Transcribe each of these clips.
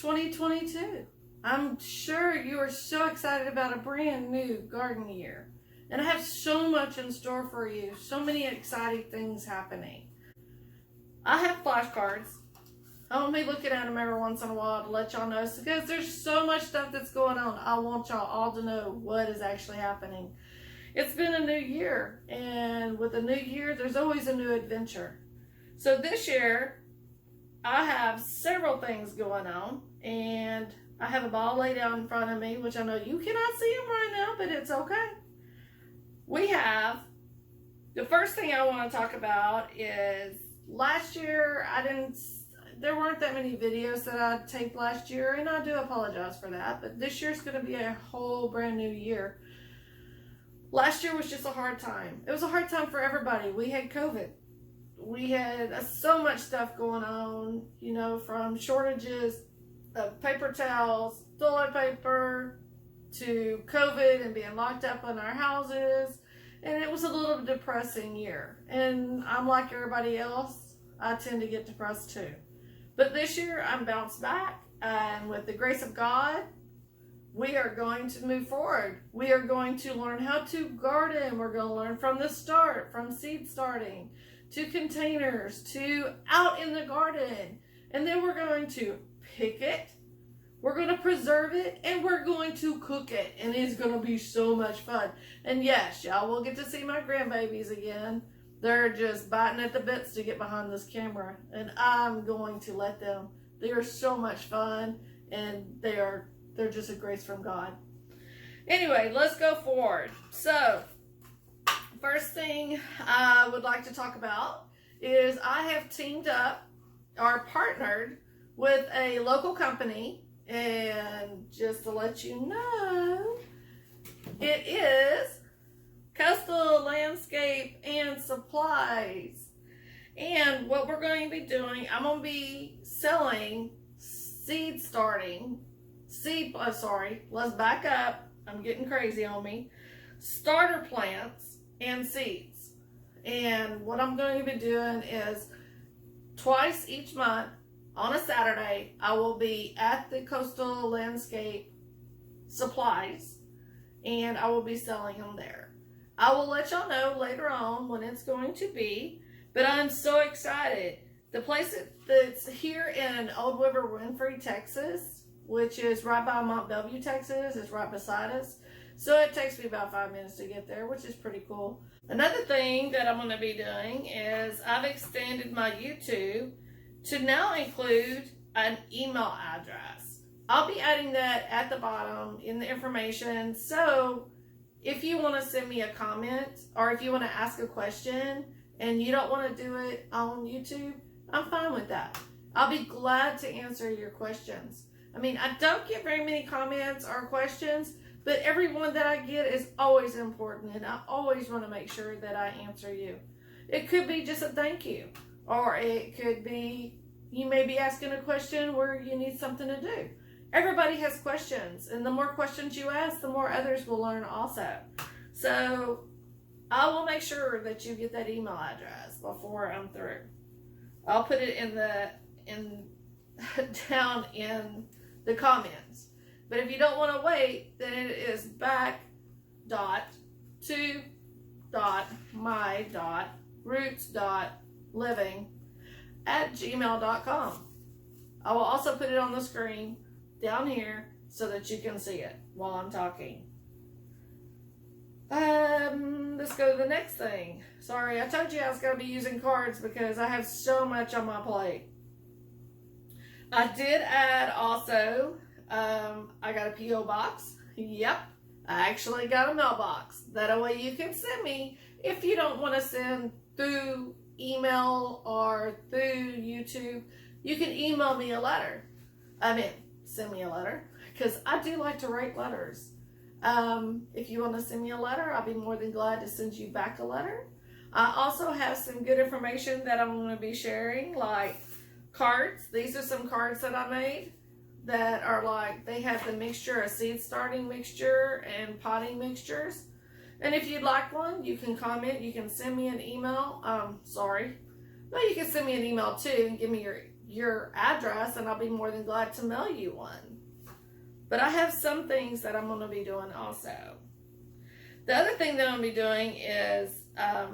2022. I'm sure you are so excited about a brand new garden year. And I have so much in store for you. So many exciting things happening. I have flashcards. I'll be looking at them every once in a while to let y'all know, because there's so much stuff that's going on. I want y'all all to know what is actually happening. It's been a new year, and with a new year, there's always a new adventure. So this year, I have several things going on, and I have them all laid out in front of me, which I know you cannot see them right now, but it's okay. We have, the first thing I want to talk about is last year, there weren't that many videos that I taped last year, and I do apologize for that, but this year's going to be a whole brand new year. Last year was just a hard time. It was a hard time for everybody. We had COVID. We had so much stuff going on, you know, from shortages of paper towels, toilet paper, to COVID and being locked up in our houses. And it was a little depressing year. And I'm like everybody else, I tend to get depressed too. But this year, I'm bounced back, and with the grace of God, we are going to move forward. We are going to learn how to garden. We're going to learn from the start, from seed starting, to containers, to out in the garden. And then we're going to pick it, we're going to preserve it, and we're going to cook it. And it's going to be so much fun. And yes, y'all will get to see my grandbabies again. They're just biting at the bits to get behind this camera, and I'm going to let them. They are so much fun, and they're just a grace from God. Anyway, let's go forward. So, first thing I would like to talk about is I have teamed up or partnered with a local company, and just to let you know, it is Coastal Landscape and Supplies. And what we're going to be doing, I'm going to be selling let's back up. I'm getting crazy on me. Starter plants and seeds. And what I'm going to be doing is twice each month on a Saturday, I will be at the Coastal Landscape Supplies, and I will be selling them there. I will let y'all know later on when it's going to be, but I'm so excited. The place that's here in Old River Winfrey, Texas, which is right by Mont, Belvieu, Texas, is right beside us. So it takes me about 5 minutes to get there, which is pretty cool. Another thing that I'm going to be doing is I've extended my YouTube to now include an email address. I'll be adding that at the bottom in the information. So if you want to send me a comment, or if you want to ask a question and you don't want to do it on YouTube, I'm fine with that. I'll be glad to answer your questions. I mean, I don't get very many comments or questions, but every one that I get is always important, and I always want to make sure that I answer you. It could be just a thank you, or it could be you may be asking a question where you need something to do. Everybody has questions, and the more questions you ask, the more others will learn also. So I will make sure that you get that email address before I'm through. I'll put it down in the comments. But if you don't want to wait, then it is back.to.my.roots.living@gmail.com. I will also put it on the screen down here so that you can see it while I'm talking. Let's go to the next thing. Sorry, I told you I was going to be using cards because I have so much on my plate. I did add also, I got a P.O. box. Yep, I actually got a mailbox. That way you can send me, if you don't want to send through email or through YouTube, you can email me a letter. Send me a letter, because I do like to write letters. If you want to send me a letter, I'll be more than glad to send you back a letter. I also have some good information that I'm going to be sharing, like cards. These are some cards that I made that are like, they have the mixture of seed starting mixture and potting mixtures. And if you'd like one, you can comment. You can send me an email. You can send me an email too and give me your address, and I'll be more than glad to mail you one. But I have some things that I'm going to be doing also. The other thing that I'm going to be doing is I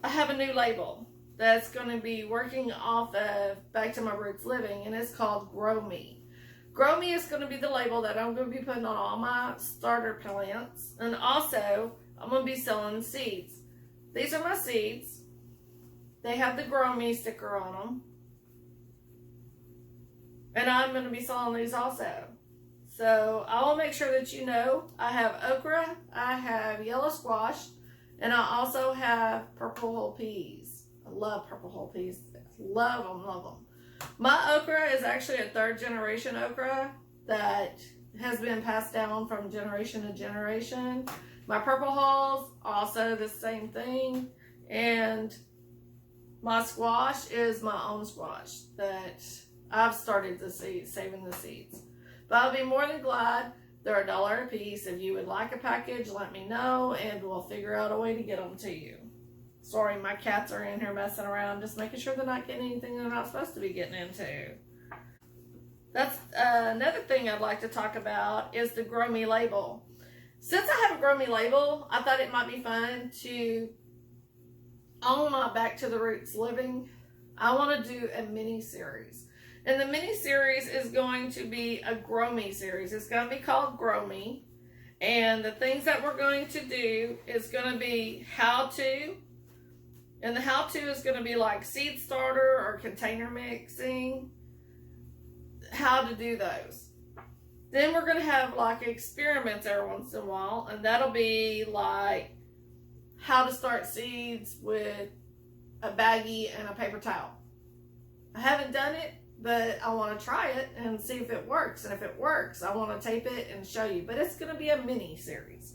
have a new label that's going to be working off of Back to My Roots Living, and it's called Grow Me. Grow Me is going to be the label that I'm going to be putting on all my starter plants, and also I'm going to be selling seeds. These are my seeds. They have the Grow Me sticker on them. And I'm going to be selling these also. So I will make sure that you know I have okra, I have yellow squash, and I also have purple whole peas. I love purple whole peas. Love them, love them. My okra is actually a 3rd generation okra that has been passed down from generation to generation. My purple hulls, also the same thing. And my squash is my own squash that I've started the seeds, saving the seeds. But I'll be more than glad. They're $1 a piece. If you would like a package, let me know, and we'll figure out a way to get them to you. Sorry, my cats are in here messing around, just making sure they're not getting anything they're not supposed to be getting into. That's another thing I'd like to talk about is the Grow Me label. Since I have a Grow Me label, I thought it might be fun to, on my Back to the Roots Living, I want to do a mini series. And the mini series is going to be a Grow Me series. It's going to be called Grow Me. And the things that we're going to do is going to be how to. And the how to is going to be like seed starter or container mixing. How to do those. Then we're going to have like experiments every once in a while. And that'll be like how to start seeds with a baggie and a paper towel. I haven't done it, but I want to try it and see if it works. And if it works, I want to tape it and show you. But it's going to be a mini series.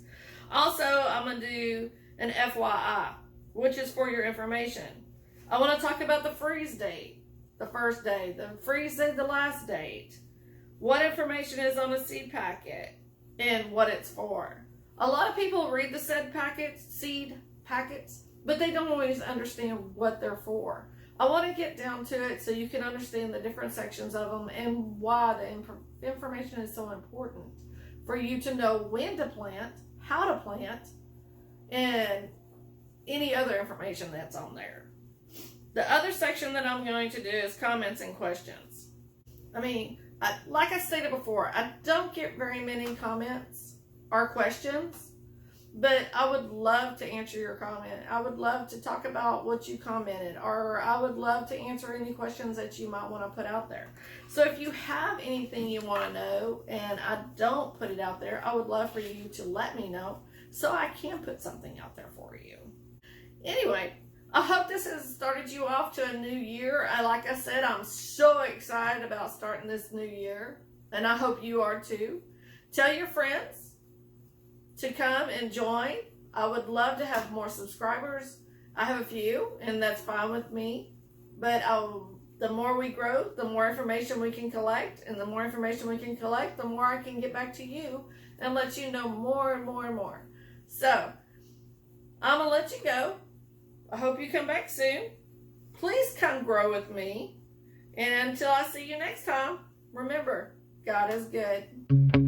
Also, I'm going to do an FYI, which is for your information. I want to talk about the freeze date, the first day, the freeze date, the last date, what information is on a seed packet, and what it's for. A lot of people read the seed packets, but they don't always understand what they're for. I want to get down to it so you can understand the different sections of them and why the information is so important for you to know when to plant, how to plant, and any other information that's on there. The other section that I'm going to do is comments and questions. I mean, like I stated before, I don't get very many comments or questions. But I would love to answer your comment. I would love to talk about what you commented, or I would love to answer any questions that you might want to put out there. So if you have anything you want to know and I don't put it out there, I would love for you to let me know so I can put something out there for you. Anyway, I hope this has started you off to a new year. Like I said, I'm so excited about starting this new year, and I hope you are too. Tell your friends to come and join. I would love to have more subscribers. I have a few, and that's fine with me. But the more we grow, the more information we can collect. And the more information we can collect, the more I can get back to you and let you know more and more and more. So, I'm going to let you go. I hope you come back soon. Please come grow with me. And until I see you next time, remember, God is good.